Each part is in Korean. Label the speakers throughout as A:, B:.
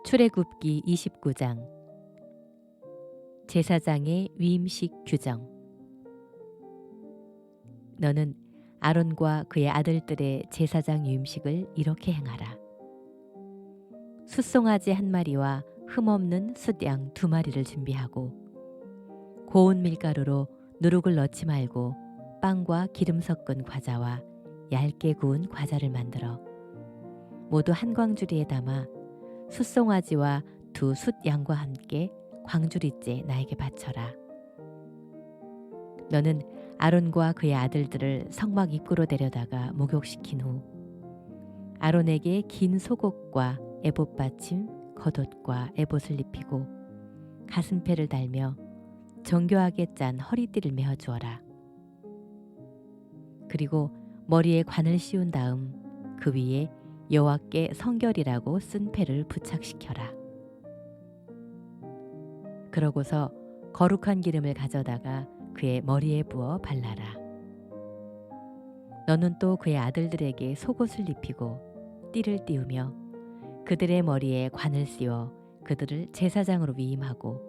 A: 출애굽기 29장 제사장의 위임식 규정. 너는 아론과 그의 아들들의 제사장 위임식을 이렇게 행하라. 숫송아지 한 마리와 흠없는 숫양 두 마리를 준비하고 고운 밀가루로 누룩을 넣지 말고 빵과 기름 섞은 과자와 얇게 구운 과자를 만들어 모두 한 광주리에 담아 숫송아지와 두 숫양과 함께 광주리째 나에게 바쳐라. 너는 아론과 그의 아들들을 성막 입구로 데려다가 목욕시킨 후 아론에게 긴 속옷과 에봇 받침, 겉옷과 에봇을 입히고 가슴패를 달며 정교하게 짠 허리띠를 메어 주어라. 그리고 머리에 관을 씌운 다음 그 위에 여호와께 성결이라고 쓴 패를 부착시켜라. 그러고서 거룩한 기름을 가져다가 그의 머리에 부어 발라라. 너는 또 그의 아들들에게 속옷을 입히고 띠를 띄우며 그들의 머리에 관을 씌워 그들을 제사장으로 위임하고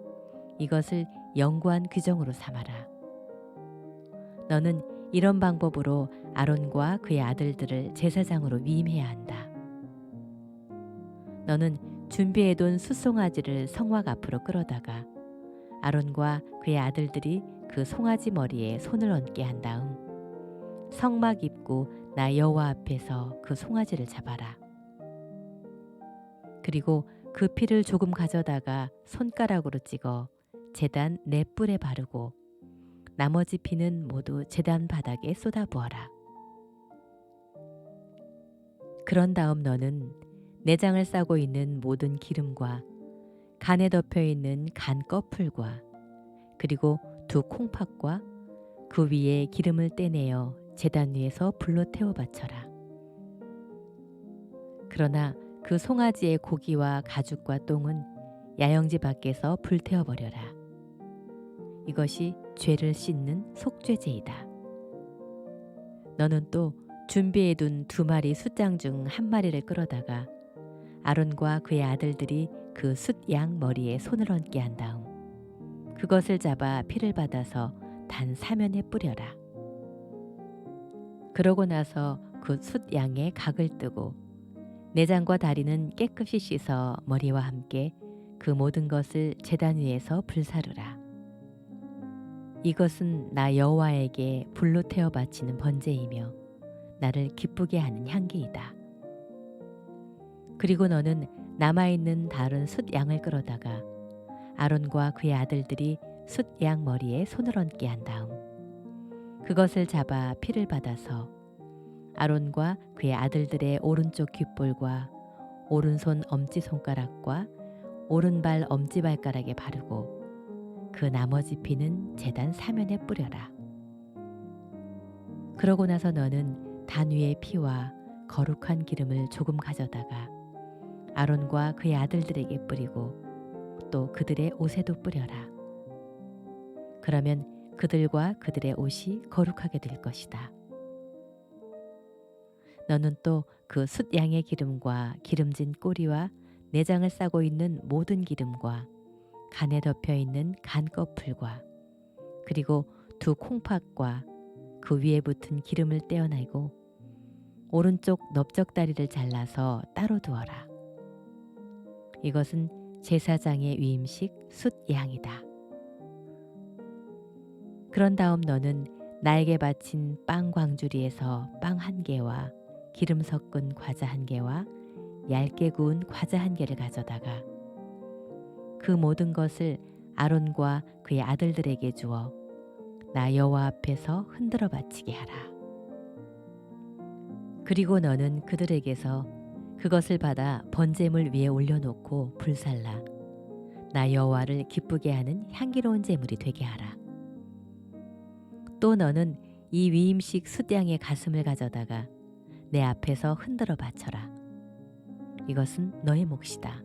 A: 이것을 영구한 규정으로 삼아라. 너는 이런 방법으로 아론과 그의 아들들을 제사장으로 위임해야 한다. 너는 준비해둔 숫송아지를 성막 앞으로 끌어다가 아론과 그의 아들들이 그 송아지 머리에 손을 얹게 한 다음 성막 입구 나 여호와 앞에서 그 송아지를 잡아라. 그리고 그 피를 조금 가져다가 손가락으로 찍어 제단 네 뿔에 바르고 나머지 피는 모두 제단 바닥에 쏟아부어라. 그런 다음 너는 내장을 싸고 있는 모든 기름과 간에 덮여 있는 간 꺼풀과 그리고 두 콩팥과 그 위에 기름을 떼내어 제단 위에서 불로 태워 바쳐라. 그러나 그 송아지의 고기와 가죽과 똥은 야영지 밖에서 불태워 버려라. 이것이 죄를 씻는 속죄제이다. 너는 또 준비해둔 두 마리 숫양 중 한 마리를 끌어다가 아론과 그의 아들들이 그 숫양 머리에 손을 얹게 한 다음 그것을 잡아 피를 받아서 단 사면에 뿌려라. 그러고 나서 그 숫양의 각을 뜨고 내장과 다리는 깨끗이 씻어 머리와 함께 그 모든 것을 제단 위에서 불사르라. 이것은 나 여호와에게 불로 태워 바치는 번제이며 나를 기쁘게 하는 향기이다. 그리고 너는 남아있는 다른 숫양을 끌어다가 아론과 그의 아들들이 숫양 머리에 손을 얹게 한 다음 그것을 잡아 피를 받아서 아론과 그의 아들들의 오른쪽 귓볼과 오른손 엄지손가락과 오른발 엄지발가락에 바르고 그 나머지 피는 제단 사면에 뿌려라. 그러고 나서 너는 단 위의 피와 거룩한 기름을 조금 가져다가 아론과 그의 아들들에게 뿌리고 또 그들의 옷에도 뿌려라. 그러면 그들과 그들의 옷이 거룩하게 될 것이다. 너는 또 그 숫양의 기름과 기름진 꼬리와 내장을 싸고 있는 모든 기름과 간에 덮여 있는 간 꺼풀과 그리고 두 콩팥과 그 위에 붙은 기름을 떼어내고 오른쪽 넓적다리를 잘라서 따로 두어라. 이것은 제사장의 위임식 숫양이다. 그런 다음 너는 나에게 바친 빵 광주리에서 빵 한 개와 기름 섞은 과자 한 개와 얇게 구운 과자 한 개를 가져다가 그 모든 것을 아론과 그의 아들들에게 주어 나 여호와 앞에서 흔들어 바치게 하라. 그리고 너는 그들에게서 그것을 받아 번제물 위에 올려놓고 불살라 나 여호와를 기쁘게 하는 향기로운 제물이 되게 하라. 또 너는 이 위임식 숫양의 가슴을 가져다가 내 앞에서 흔들어 바쳐라. 이것은 너의 몫이다.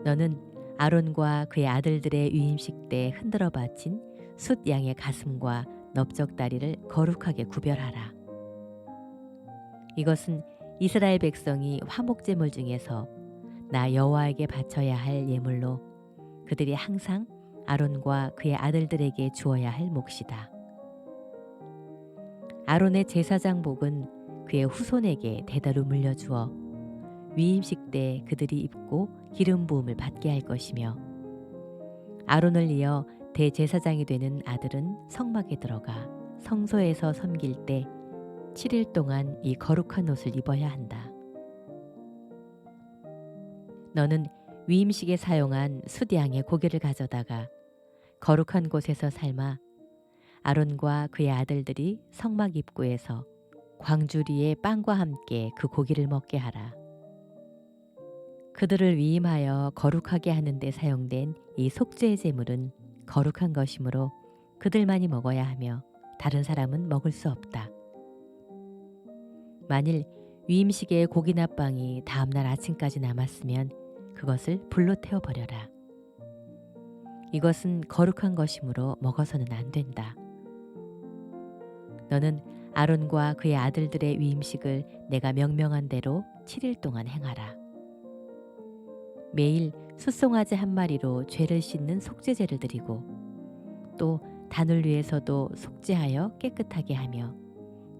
A: 너는 아론과 그의 아들들의 위임식 때 흔들어 바친 숫양의 가슴과 넓적다리를 거룩하게 구별하라. 이것은 이스라엘 백성이 화목제물 중에서 나 여호와에게 바쳐야 할 예물로 그들이 항상 아론과 그의 아들들에게 주어야 할 몫이다. 아론의 제사장복은 그의 후손에게 대대로 물려주어 위임식 때 그들이 입고 기름 부음을 받게 할 것이며, 아론을 이어 대제사장이 되는 아들은 성막에 들어가 성소에서 섬길 때 7일 동안 이 거룩한 옷을 입어야 한다. 너는 위임식에 사용한 숫양의 고기를 가져다가 거룩한 곳에서 삶아 아론과 그의 아들들이 성막 입구에서 광주리에 빵과 함께 그 고기를 먹게 하라. 그들을 위임하여 거룩하게 하는 데 사용된 이 속죄의 제물은 거룩한 것이므로 그들만이 먹어야 하며 다른 사람은 먹을 수 없다. 만일 위임식의 고기나 빵이 다음날 아침까지 남았으면 그것을 불로 태워버려라. 이것은 거룩한 것이므로 먹어서는 안 된다. 너는 아론과 그의 아들들의 위임식을 내가 명명한 대로 7일 동안 행하라. 매일 숫송아지 한 마리로 죄를 씻는 속죄제를 드리고 또 단을 위해서도 속죄하여 깨끗하게 하며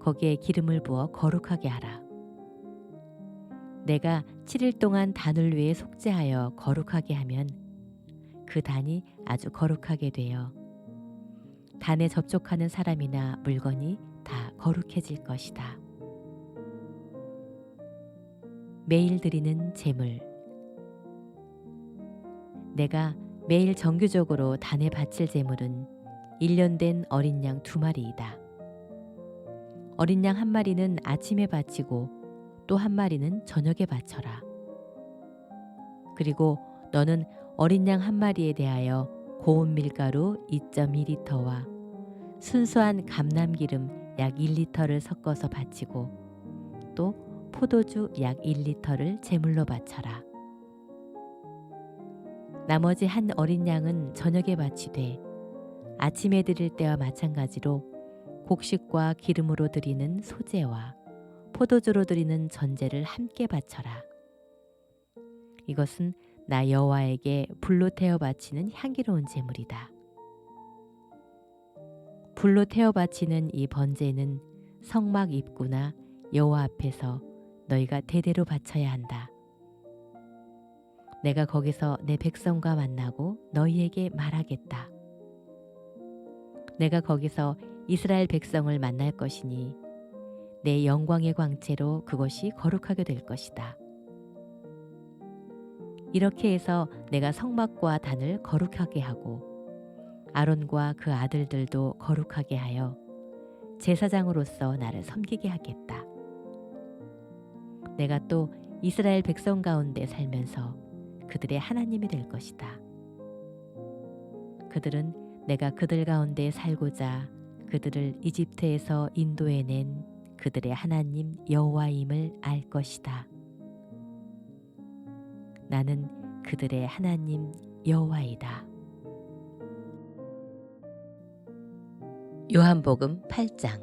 A: 거기에 기름을 부어 거룩하게 하라. 내가 7일 동안 단을 위해 속죄하여 거룩하게 하면 그 단이 아주 거룩하게 되어 단에 접촉하는 사람이나 물건이 다 거룩해질 것이다. 매일 드리는 제물. 내가 매일 정규적으로 단에 바칠 제물은 1년 된 어린 양 2마리이다. 어린 양 1마리는 아침에 바치고 또 1마리는 저녁에 바쳐라. 그리고 너는 어린 양 1마리에 대하여 고운 밀가루 2.2리터와 순수한 감람기름 약 1리터를 섞어서 바치고 또 포도주 약 1리터를 제물로 바쳐라. 나머지 한 어린 양은 저녁에 바치되 아침에 드릴 때와 마찬가지로 곡식과 기름으로 드리는 소제와 포도주로 드리는 전제를 함께 바쳐라. 이것은 나 여호와에게 불로 태워 바치는 향기로운 제물이다. 불로 태워 바치는 이 번제는 성막 입구나 여호와 앞에서 너희가 대대로 바쳐야 한다. 내가 거기서 내 백성과 만나고 너희에게 말하겠다. 내가 거기서 이스라엘 백성을 만날 것이니 내 영광의 광채로 그것이 거룩하게 될 것이다. 이렇게 해서 내가 성막과 단을 거룩하게 하고 아론과 그 아들들도 거룩하게 하여 제사장으로서 나를 섬기게 하겠다. 내가 또 이스라엘 백성 가운데 살면서 그들의 하나님이 될 것이다. 그들은 내가 그들 가운데 살고자 그들을 이집트에서 인도해낸 그들의 하나님 여호와임을 알 것이다. 나는 그들의 하나님 여호와이다. 요한복음 8장.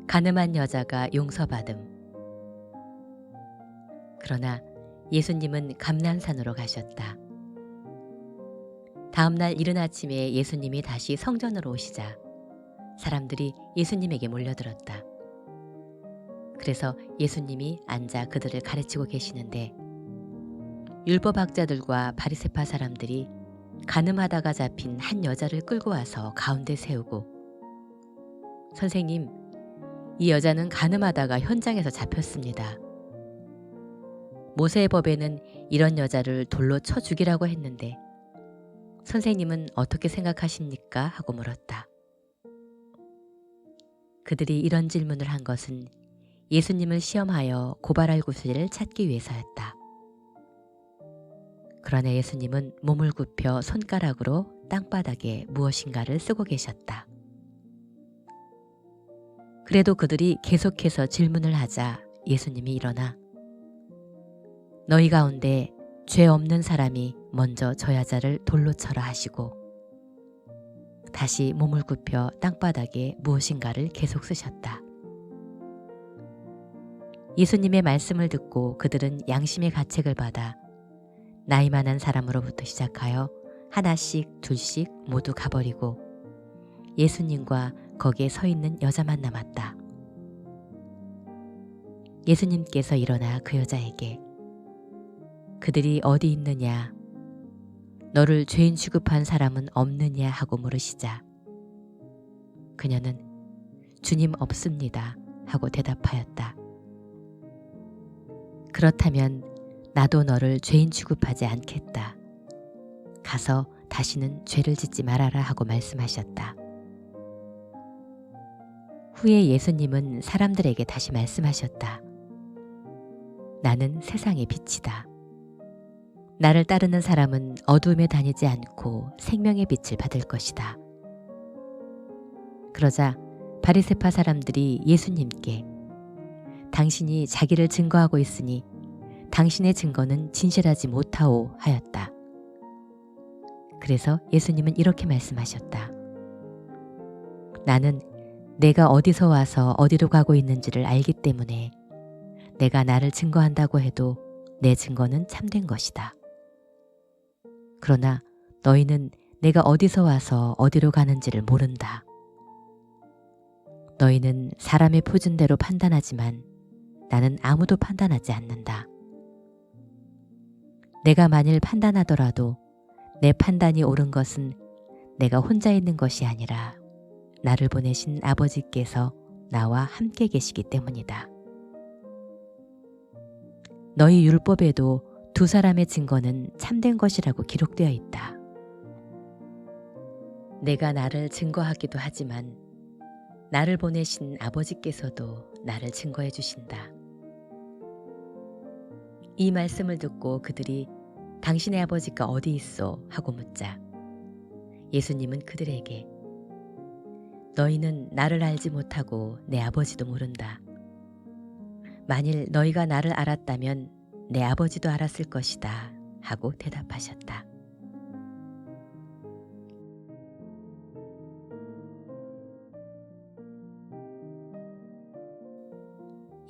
A: 가늠한 여자가 용서받음. 그러나 예수님은 감난산으로 가셨다. 다음 날 이른 아침에 예수님이 다시 성전으로 오시자 사람들이 예수님에게 몰려들었다. 그래서 예수님이 앉아 그들을 가르치고 계시는데 율법학자들과 바리새파 사람들이 간음하다가 잡힌 한 여자를 끌고 와서 가운데 세우고, 선생님, 이 여자는 간음하다가 현장에서 잡혔습니다. 모세의 법에는 이런 여자를 돌로 쳐 죽이라고 했는데 선생님은 어떻게 생각하십니까? 하고 물었다. 그들이 이런 질문을 한 것은 예수님을 시험하여 고발할 구실을 찾기 위해서였다. 그러나 예수님은 몸을 굽혀 손가락으로 땅바닥에 무엇인가를 쓰고 계셨다. 그래도 그들이 계속해서 질문을 하자 예수님이 일어나 너희 가운데 죄 없는 사람이 먼저 저 여자를 돌로 쳐라 하시고 다시 몸을 굽혀 땅바닥에 무엇인가를 계속 쓰셨다. 예수님의 말씀을 듣고 그들은 양심의 가책을 받아 나이 많은 사람으로부터 시작하여 하나씩 둘씩 모두 가버리고 예수님과 거기에 서 있는 여자만 남았다. 예수님께서 일어나 그 여자에게 그들이 어디 있느냐, 너를 죄인 취급한 사람은 없느냐 하고 물으시자 그녀는 주님 없습니다 하고 대답하였다. 그렇다면 나도 너를 죄인 취급하지 않겠다. 가서 다시는 죄를 짓지 말아라 하고 말씀하셨다. 후에 예수님은 사람들에게 다시 말씀하셨다. 나는 세상의 빛이다. 나를 따르는 사람은 어두움에 다니지 않고 생명의 빛을 받을 것이다. 그러자 바리새파 사람들이 예수님께 당신이 자기를 증거하고 있으니 당신의 증거는 진실하지 못하오 하였다. 그래서 예수님은 이렇게 말씀하셨다. 나는 내가 어디서 와서 어디로 가고 있는지를 알기 때문에 내가 나를 증거한다고 해도 내 증거는 참된 것이다. 그러나 너희는 내가 어디서 와서 어디로 가는지를 모른다. 너희는 사람의 표준대로 판단하지만 나는 아무도 판단하지 않는다. 내가 만일 판단하더라도 내 판단이 옳은 것은 내가 혼자 있는 것이 아니라 나를 보내신 아버지께서 나와 함께 계시기 때문이다. 너희 율법에도 두 사람의 증거는 참된 것이라고 기록되어 있다. 내가 나를 증거하기도 하지만 나를 보내신 아버지께서도 나를 증거해 주신다. 이 말씀을 듣고 그들이 당신의 아버지가 어디 있어? 하고 묻자 예수님은 그들에게 너희는 나를 알지 못하고 내 아버지도 모른다. 만일 너희가 나를 알았다면 내 아버지도 알았을 것이다 하고 대답하셨다.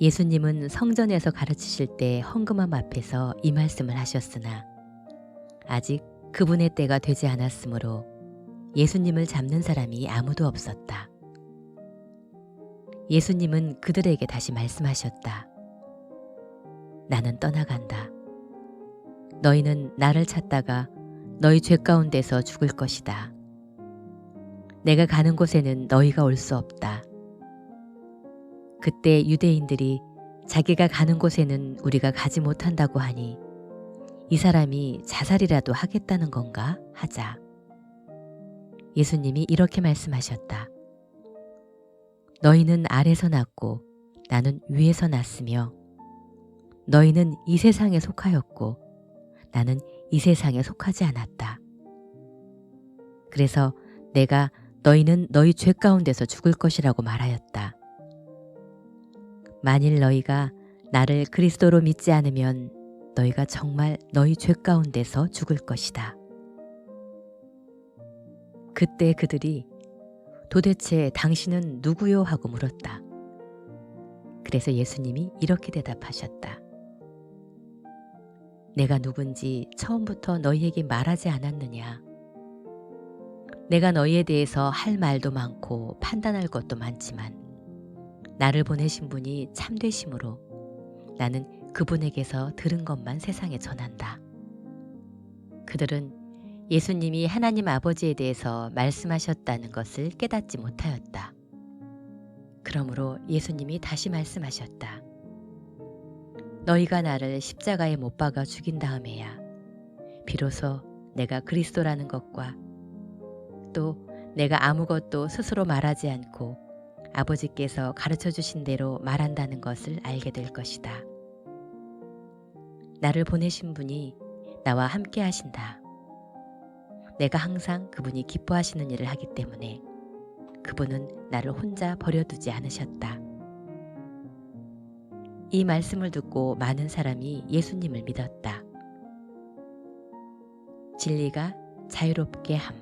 A: 예수님은 성전에서 가르치실 때 헌금함 앞에서 이 말씀을 하셨으나 아직 그분의 때가 되지 않았으므로 예수님을 잡는 사람이 아무도 없었다. 예수님은 그들에게 다시 말씀하셨다. 나는 떠나간다. 너희는 나를 찾다가 너희 죄 가운데서 죽을 것이다. 내가 가는 곳에는 너희가 올 수 없다. 그때 유대인들이 자기가 가는 곳에는 우리가 가지 못한다고 하니 이 사람이 자살이라도 하겠다는 건가 하자 예수님이 이렇게 말씀하셨다. 너희는 아래서 났고 나는 위에서 났으며 너희는 이 세상에 속하였고 나는 이 세상에 속하지 않았다. 그래서 내가 너희는 너희 죄 가운데서 죽을 것이라고 말하였다. 만일 너희가 나를 그리스도로 믿지 않으면 너희가 정말 너희 죄 가운데서 죽을 것이다. 그때 그들이 도대체 당신은 누구요? 하고 물었다. 그래서 예수님이 이렇게 대답하셨다. 내가 누군지 처음부터 너희에게 말하지 않았느냐? 내가 너희에 대해서 할 말도 많고 판단할 것도 많지만 나를 보내신 분이 참되심으로 나는 그분에게서 들은 것만 세상에 전한다. 그들은 예수님이 하나님 아버지에 대해서 말씀하셨다는 것을 깨닫지 못하였다. 그러므로 예수님이 다시 말씀하셨다. 너희가 나를 십자가에 못 박아 죽인 다음에야 비로소 내가 그리스도라는 것과 또 내가 아무것도 스스로 말하지 않고 아버지께서 가르쳐 주신 대로 말한다는 것을 알게 될 것이다. 나를 보내신 분이 나와 함께 하신다. 내가 항상 그분이 기뻐하시는 일을 하기 때문에 그분은 나를 혼자 버려두지 않으셨다. 이 말씀을 듣고 많은 사람이 예수님을 믿었다. 진리가 자유롭게 함.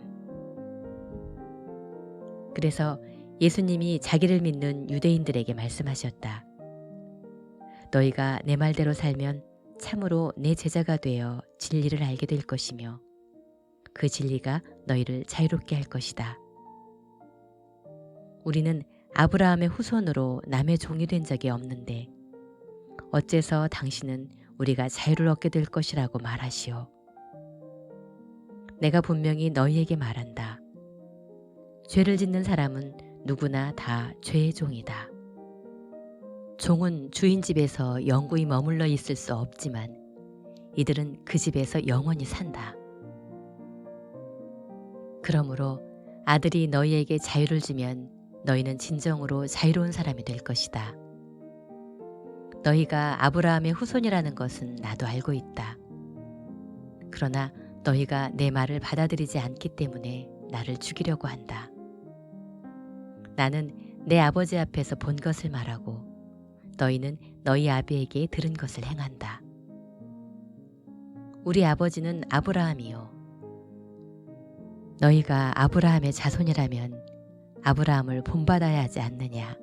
A: 그래서 예수님이 자기를 믿는 유대인들에게 말씀하셨다. 너희가 내 말대로 살면 참으로 내 제자가 되어 진리를 알게 될 것이며 그 진리가 너희를 자유롭게 할 것이다. 우리는 아브라함의 후손으로 남의 종이 된 적이 없는데 어째서 당신은 우리가 자유를 얻게 될 것이라고 말하시오. 내가 분명히 너희에게 말한다. 죄를 짓는 사람은 누구나 다 죄의 종이다. 종은 주인 집에서 영구히 머물러 있을 수 없지만 이들은 그 집에서 영원히 산다. 그러므로 아들이 너희에게 자유를 주면 너희는 진정으로 자유로운 사람이 될 것이다. 너희가 아브라함의 후손이라는 것은 나도 알고 있다. 그러나 너희가 내 말을 받아들이지 않기 때문에 나를 죽이려고 한다. 나는 내 아버지 앞에서 본 것을 말하고 너희는 너희 아비에게 들은 것을 행한다. 우리 아버지는 아브라함이요. 너희가 아브라함의 자손이라면 아브라함을 본받아야 하지 않느냐.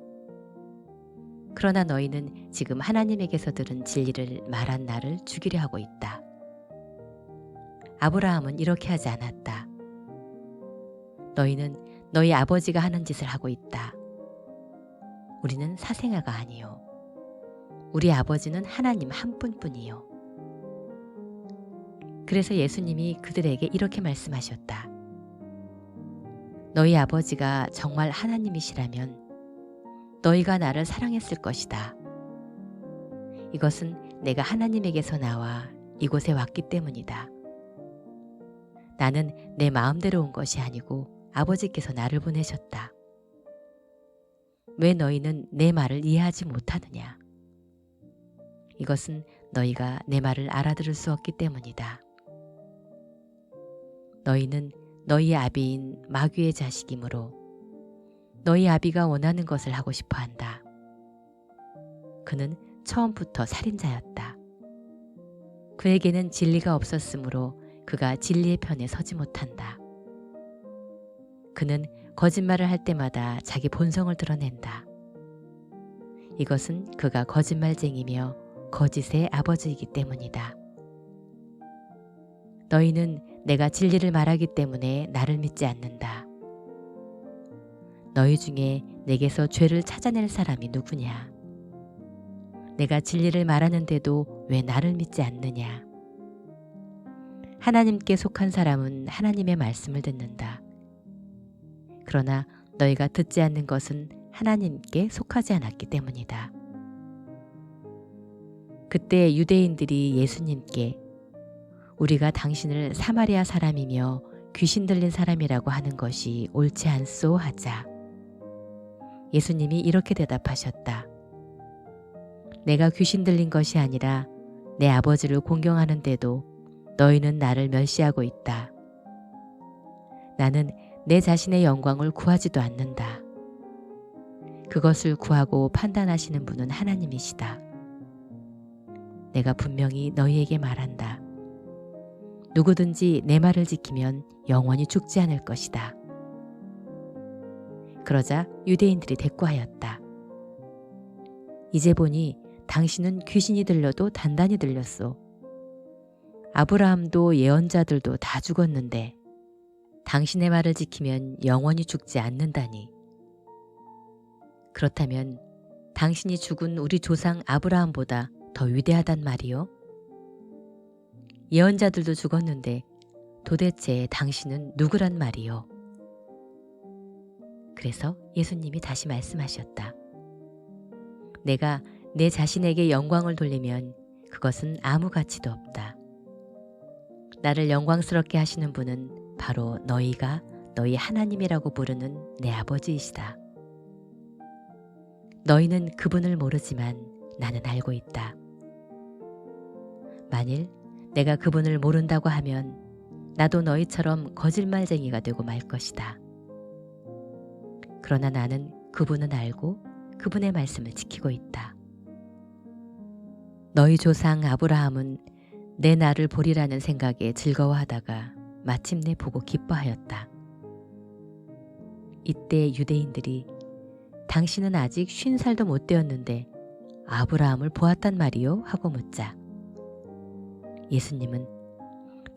A: 그러나 너희는 지금 하나님에게서 들은 진리를 말한 나를 죽이려 하고 있다. 아브라함은 이렇게 하지 않았다. 너희는 너희 아버지가 하는 짓을 하고 있다. 우리는 사생아가 아니요. 우리 아버지는 하나님 한 분뿐이요. 그래서 예수님이 그들에게 이렇게 말씀하셨다. 너희 아버지가 정말 하나님이시라면 너희가 나를 사랑했을 것이다. 이것은 내가 하나님에게서 나와 이곳에 왔기 때문이다. 나는 내 마음대로 온 것이 아니고 아버지께서 나를 보내셨다. 왜 너희는 내 말을 이해하지 못하느냐? 이것은 너희가 내 말을 알아들을 수 없기 때문이다. 너희는 너희 아비인 마귀의 자식이므로 너희 아비가 원하는 것을 하고 싶어 한다. 그는 처음부터 살인자였다. 그에게는 진리가 없었으므로 그가 진리의 편에 서지 못한다. 그는 거짓말을 할 때마다 자기 본성을 드러낸다. 이것은 그가 거짓말쟁이며 거짓의 아버지이기 때문이다. 너희는 내가 진리를 말하기 때문에 나를 믿지 않는다. 너희 중에 내게서 죄를 찾아낼 사람이 누구냐? 내가 진리를 말하는데도 왜 나를 믿지 않느냐? 하나님께 속한 사람은 하나님의 말씀을 듣는다. 그러나 너희가 듣지 않는 것은 하나님께 속하지 않았기 때문이다. 그때 유대인들이 예수님께 우리가 당신을 사마리아 사람이며 귀신 들린 사람이라고 하는 것이 옳지 않소 하자. 예수님이 이렇게 대답하셨다. 내가 귀신 들린 것이 아니라 내 아버지를 공경하는데도 너희는 나를 멸시하고 있다. 나는 내 자신의 영광을 구하지도 않는다. 그것을 구하고 판단하시는 분은 하나님이시다. 내가 분명히 너희에게 말한다. 누구든지 내 말을 지키면 영원히 죽지 않을 것이다. 그러자 유대인들이 대꾸하였다. 이제 보니 당신은 귀신이 들려도 단단히 들렸소. 아브라함도 예언자들도 다 죽었는데 당신의 말을 지키면 영원히 죽지 않는다니. 그렇다면 당신이 죽은 우리 조상 아브라함보다 더 위대하단 말이요? 예언자들도 죽었는데 도대체 당신은 누구란 말이요? 그래서 예수님이 다시 말씀하셨다. 내가 내 자신에게 영광을 돌리면 그것은 아무 가치도 없다. 나를 영광스럽게 하시는 분은 바로 너희가 너희 하나님이라고 부르는 내 아버지이시다. 너희는 그분을 모르지만 나는 알고 있다. 만일 내가 그분을 모른다고 하면 나도 너희처럼 거짓말쟁이가 되고 말 것이다. 그러나 나는 그분은 알고 그분의 말씀을 지키고 있다. 너희 조상 아브라함은 내 날을 보리라는 생각에 즐거워하다가 마침내 보고 기뻐하였다. 이때 유대인들이 당신은 아직 50살도 못 되었는데 아브라함을 보았단 말이요? 하고 묻자 예수님은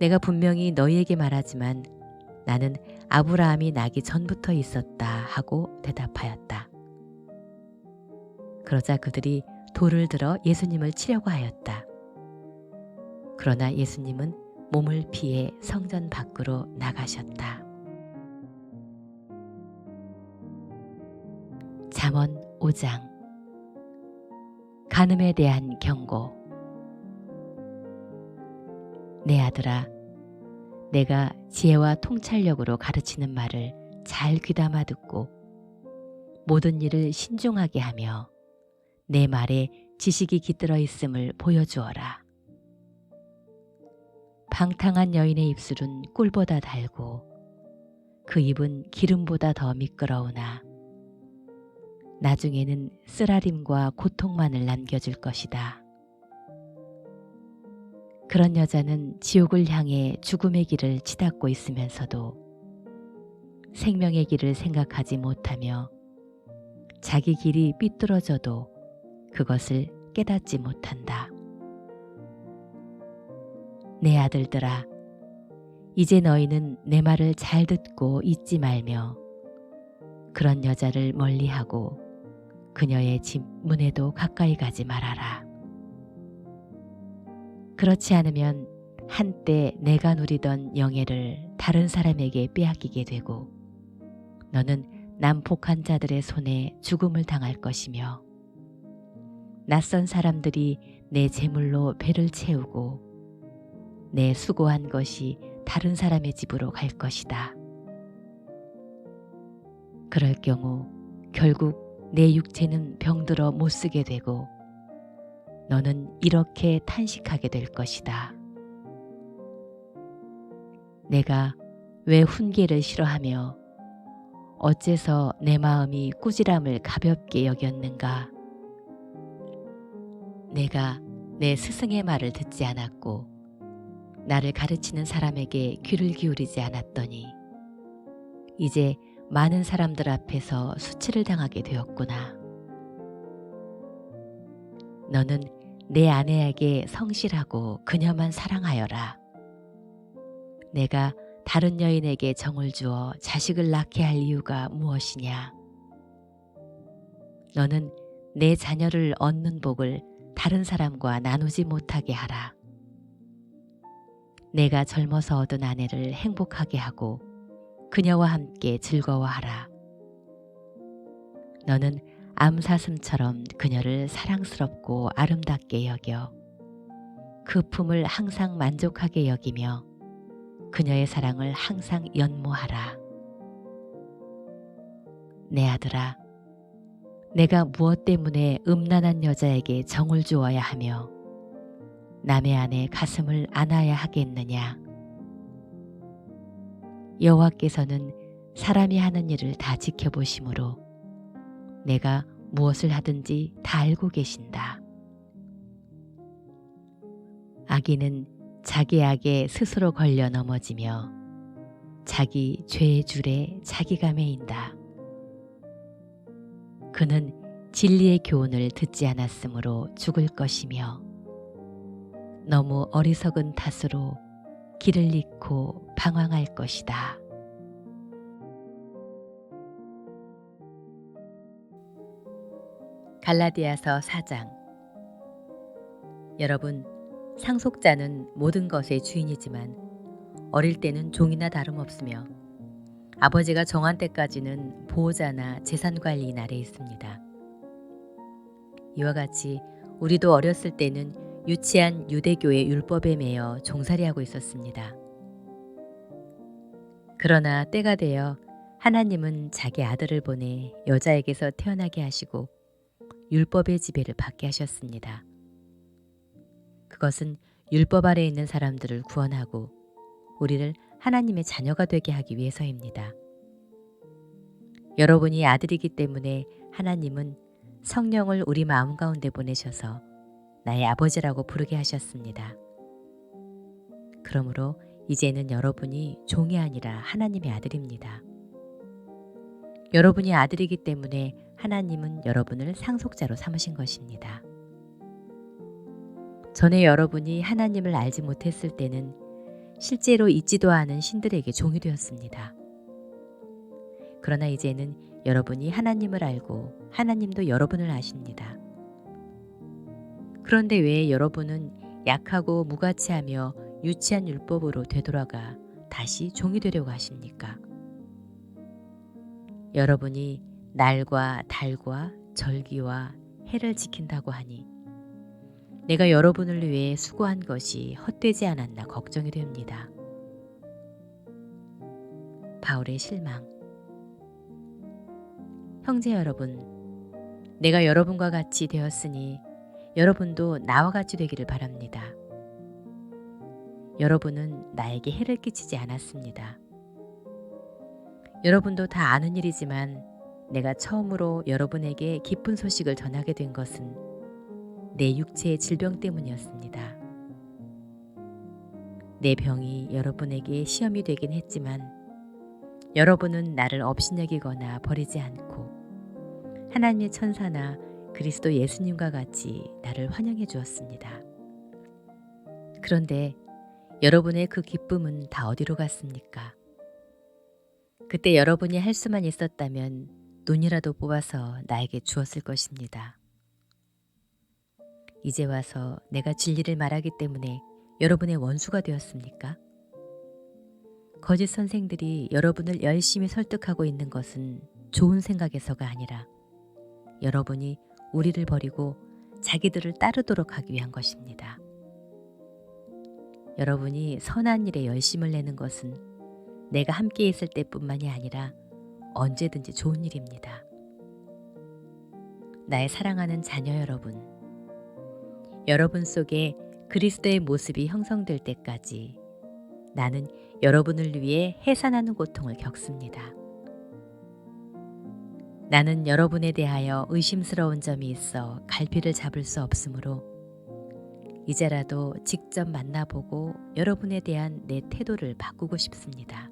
A: 내가 분명히 너희에게 말하지만 나는 아브라함이 나기 전부터 있었다 하고 대답하였다. 그러자 그들이 돌을 들어 예수님을 치려고 하였다. 그러나 예수님은 몸을 피해 성전 밖으로 나가셨다. 잠언 5장 간음에 대한 경고. 내 아들아, 내가 지혜와 통찰력으로 가르치는 말을 잘 귀담아 듣고 모든 일을 신중하게 하며 내 말에 지식이 깃들어 있음을 보여주어라. 방탕한 여인의 입술은 꿀보다 달고 그 입은 기름보다 더 미끄러우나 나중에는 쓰라림과 고통만을 남겨줄 것이다. 그런 여자는 지옥을 향해 죽음의 길을 치닫고 있으면서도 생명의 길을 생각하지 못하며 자기 길이 삐뚤어져도 그것을 깨닫지 못한다. 내 아들들아, 이제 너희는 내 말을 잘 듣고 잊지 말며 그런 여자를 멀리하고 그녀의 집 문에도 가까이 가지 말아라. 그렇지 않으면 한때 내가 누리던 영예를 다른 사람에게 빼앗기게 되고 너는 난폭한 자들의 손에 죽음을 당할 것이며 낯선 사람들이 내 재물로 배를 채우고 내 수고한 것이 다른 사람의 집으로 갈 것이다. 그럴 경우 결국 내 육체는 병들어 못 쓰게 되고 너는 이렇게 탄식하게 될 것이다. 내가 왜 훈계를 싫어하며 어째서 내 마음이 꾸지람을 가볍게 여겼는가? 내가 내 스승의 말을 듣지 않았고 나를 가르치는 사람에게 귀를 기울이지 않았더니 이제 많은 사람들 앞에서 수치를 당하게 되었구나. 너는 내 아내에게 성실하고 그녀만 사랑하여라. 내가 다른 여인에게 정을 주어 자식을 낳게 할 이유가 무엇이냐? 너는 내 자녀를 얻는 복을 다른 사람과 나누지 못하게 하라. 내가 젊어서 얻은 아내를 행복하게 하고 그녀와 함께 즐거워하라. 너는 암사슴처럼 그녀를 사랑스럽고 아름답게 여겨 그 품을 항상 만족하게 여기며 그녀의 사랑을 항상 연모하라. 내 아들아, 내가 무엇 때문에 음란한 여자에게 정을 주어야 하며 남의 아내 가슴을 안아야 하겠느냐? 여호와께서는 사람이 하는 일을 다 지켜보심으로 내가 무엇을 하든지 다 알고 계신다. 악인은 자기 악에 스스로 걸려 넘어지며 자기 죄의 줄에 자기가 매인다. 그는 진리의 교훈을 듣지 않았으므로 죽을 것이며 너무 어리석은 탓으로 길을 잃고 방황할 것이다. 갈라디아서 4장. 여러분, 상속자는 모든 것의 주인이지만 어릴 때는 종이나 다름없으며 아버지가 정한 때까지는 보호자나 재산관리인 아래에 있습니다. 이와 같이 우리도 어렸을 때는 유치한 유대교의 율법에 매여 종살이하고 있었습니다. 그러나 때가 되어 하나님은 자기 아들을 보내 여자에게서 태어나게 하시고 율법의 지배를 받게 하셨습니다. 그것은 율법 아래에 있는 사람들을 구원하고 우리를 하나님의 자녀가 되게 하기 위해서입니다. 여러분이 아들이기 때문에 하나님은 성령을 우리 마음 가운데 보내셔서 나의 아버지라고 부르게 하셨습니다. 그러므로 이제는 여러분이 종이 아니라 하나님의 아들입니다. 여러분이 아들이기 때문에 하나님은 여러분을 상속자로 삼으신 것입니다. 전에 여러분이 하나님을 알지 못했을 때는 실제로 있지도 않은 신들에게 종이 되었습니다. 그러나 이제는 여러분이 하나님을 알고 하나님도 여러분을 아십니다. 그런데 왜 여러분은 약하고 무가치하며 유치한 율법으로 되돌아가 다시 종이 되려고 하십니까? 여러분이 날과 달과 절기와 해를 지킨다고 하니 내가 여러분을 위해 수고한 것이 헛되지 않았나 걱정이 됩니다. 바울의 실망. 형제 여러분, 내가 여러분과 같이 되었으니 여러분도 나와 같이 되기를 바랍니다. 여러분은 나에게 해를 끼치지 않았습니다. 여러분도 다 아는 일이지만 내가 처음으로 여러분에게 기쁜 소식을 전하게 된 것은 내 육체의 질병 때문이었습니다. 내 병이 여러분에게 시험이 되긴 했지만 여러분은 나를 업신여기거나 버리지 않고 하나님의 천사나 그리스도 예수님과 같이 나를 환영해 주었습니다. 그런데 여러분의 그 기쁨은 다 어디로 갔습니까? 그때 여러분이 할 수만 있었다면 눈이라도 뽑아서 나에게 주었을 것입니다. 이제 와서 내가 진리를 말하기 때문에 여러분의 원수가 되었습니까? 거짓 선생들이 여러분을 열심히 설득하고 있는 것은 좋은 생각에서가 아니라 여러분이 우리를 버리고 자기들을 따르도록 하기 위한 것입니다. 여러분이 선한 일에 열심을 내는 것은 내가 함께 있을 때뿐만이 아니라 언제든지 좋은 일입니다. 나의 사랑하는 자녀 여러분, 여러분 속에 그리스도의 모습이 형성될 때까지 나는 여러분을 위해 해산하는 고통을 겪습니다. 나는 여러분에 대하여 의심스러운 점이 있어 갈피를 잡을 수 없으므로 이제라도 직접 만나보고 여러분에 대한 내 태도를 바꾸고 싶습니다.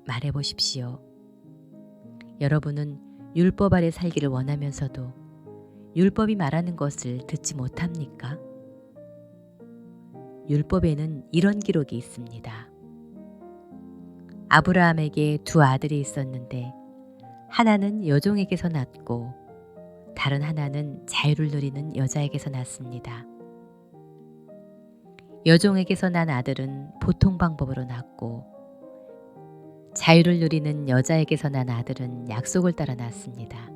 A: 말해보십시오. 여러분은 율법 아래 살기를 원하면서도 율법이 말하는 것을 듣지 못합니까? 율법에는 이런 기록이 있습니다. 아브라함에게 두 아들이 있었는데 하나는 여종에게서 났고 다른 하나는 자유를 누리는 여자에게서 났습니다. 여종에게서 난 아들은 보통 방법으로 났고 자유를 누리는 여자에게서 난 아들은 약속을 따라 났습니다.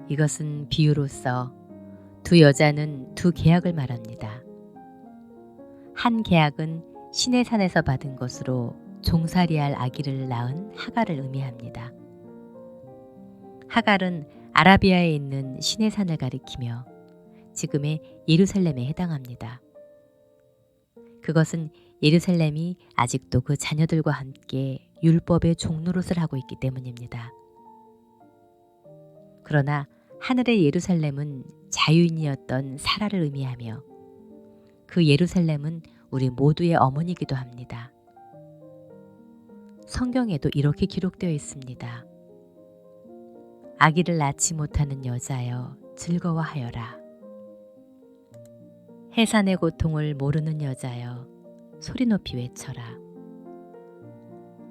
A: 이것은 비유로서 두 여자는 두 계약을 말합니다. 한 계약은 신의 산에서 받은 것으로 종살이할 아기를 낳은 하갈을 의미합니다. 하갈은 아라비아에 있는 신의 산을 가리키며 지금의 예루살렘에 해당합니다. 그것은 예루살렘이 아직도 그 자녀들과 함께 율법의 종노릇을 하고 있기 때문입니다. 그러나 하늘의 예루살렘은 자유인이었던 사라를 의미하며 그 예루살렘은 우리 모두의 어머니이기도 합니다. 성경에도 이렇게 기록되어 있습니다. 아기를 낳지 못하는 여자여 즐거워하여라. 해산의 고통을 모르는 여자여 소리 높이 외쳐라.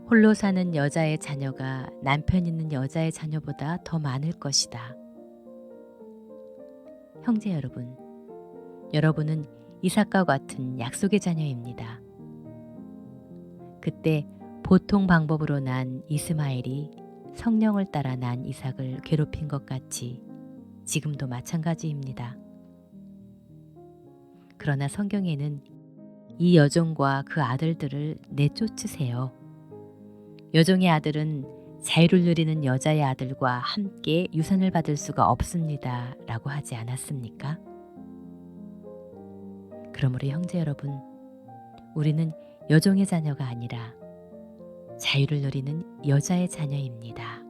A: 홀로 사는 여자의 자녀가 남편 있는 여자의 자녀보다 더 많을 것이다. 형제 여러분, 여러분은 이삭과 같은 약속의 자녀입니다. 그때 보통 방법으로 난 이스마엘이 성령을 따라 난 이삭을 괴롭힌 것 같이 지금도 마찬가지입니다. 그러나 성경에는 이 여종과 그 아들들을 내쫓으세요. 여종의 아들은 자유를 누리는 여자의 아들과 함께 유산을 받을 수가 없습니다. 라고 하지 않았습니까? 그러므로 형제 여러분, 우리는 여종의 자녀가 아니라 자유를 누리는 여자의 자녀입니다.